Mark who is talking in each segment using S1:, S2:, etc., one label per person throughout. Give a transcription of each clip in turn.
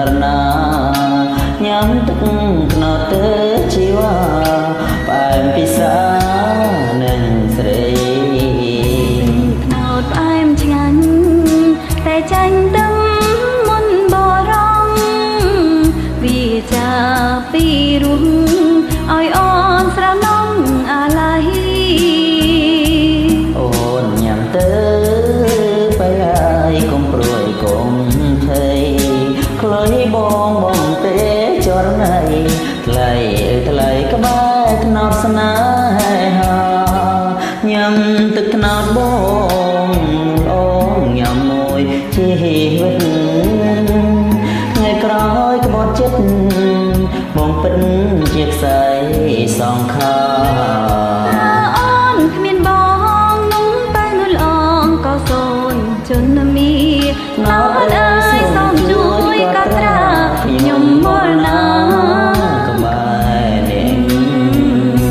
S1: រណាញ៉ាំទឹកខ្នោតទៅជីវ៉ាផ្អែមពិសានឹងស្រី
S2: ខ្នោតផ្អែមឆ្ងាញ់តែចាញ់ទឹកមុនបរំវាចាពីរុំឲ្យអូនស្រណំអាឡ័យ
S1: អូនញ៉ាំទៅไปហើយកុំព្រួយកុំភ័យខ្លុយបងទេចរណៃថ្លៃថ្លៃក្បែរថ្នោតស្នេហាញ៉ាំទឹកថ្នោតបងអូនញ៉ាំមួយជីវិតថ្ងៃក្រោយក្បត់ចិត្តបងពិតជាខ្សែសងខា
S2: អូនគ្មានបងนุ่งបែរនោះល្អក៏សូនជន់មីណោតអើយសូមជួយកត់ត្រាខ្ញុំមរណា
S1: ក្បែរនេះ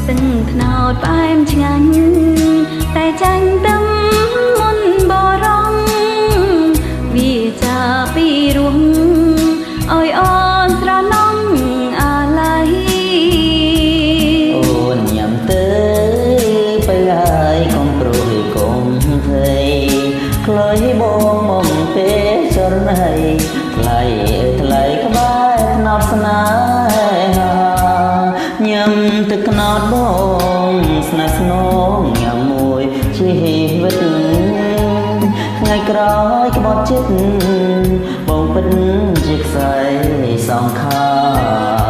S2: ទឹកថ្នោតផ្អែមឆ្ងាញ់តែចាញ់ទឹកមុនបរំវាចាពីរុំឲ្យអូនស្រណំអាឡ័យ
S1: អូនញ៉ាំទៅไปហើយកុំព្រួយកុំភ័យខ្លុយបងទេចរណៃថ្លៃថ្លៃក្បែរថ្នោតស្នេហាញ៉ាំទឹកថ្នោតបងស្នេហ៍ស្នងញ៉ាំមួយជីវិតថ្ងៃក្រោយក្បត់ចិត្តបងពិតជាខ្សែសងខា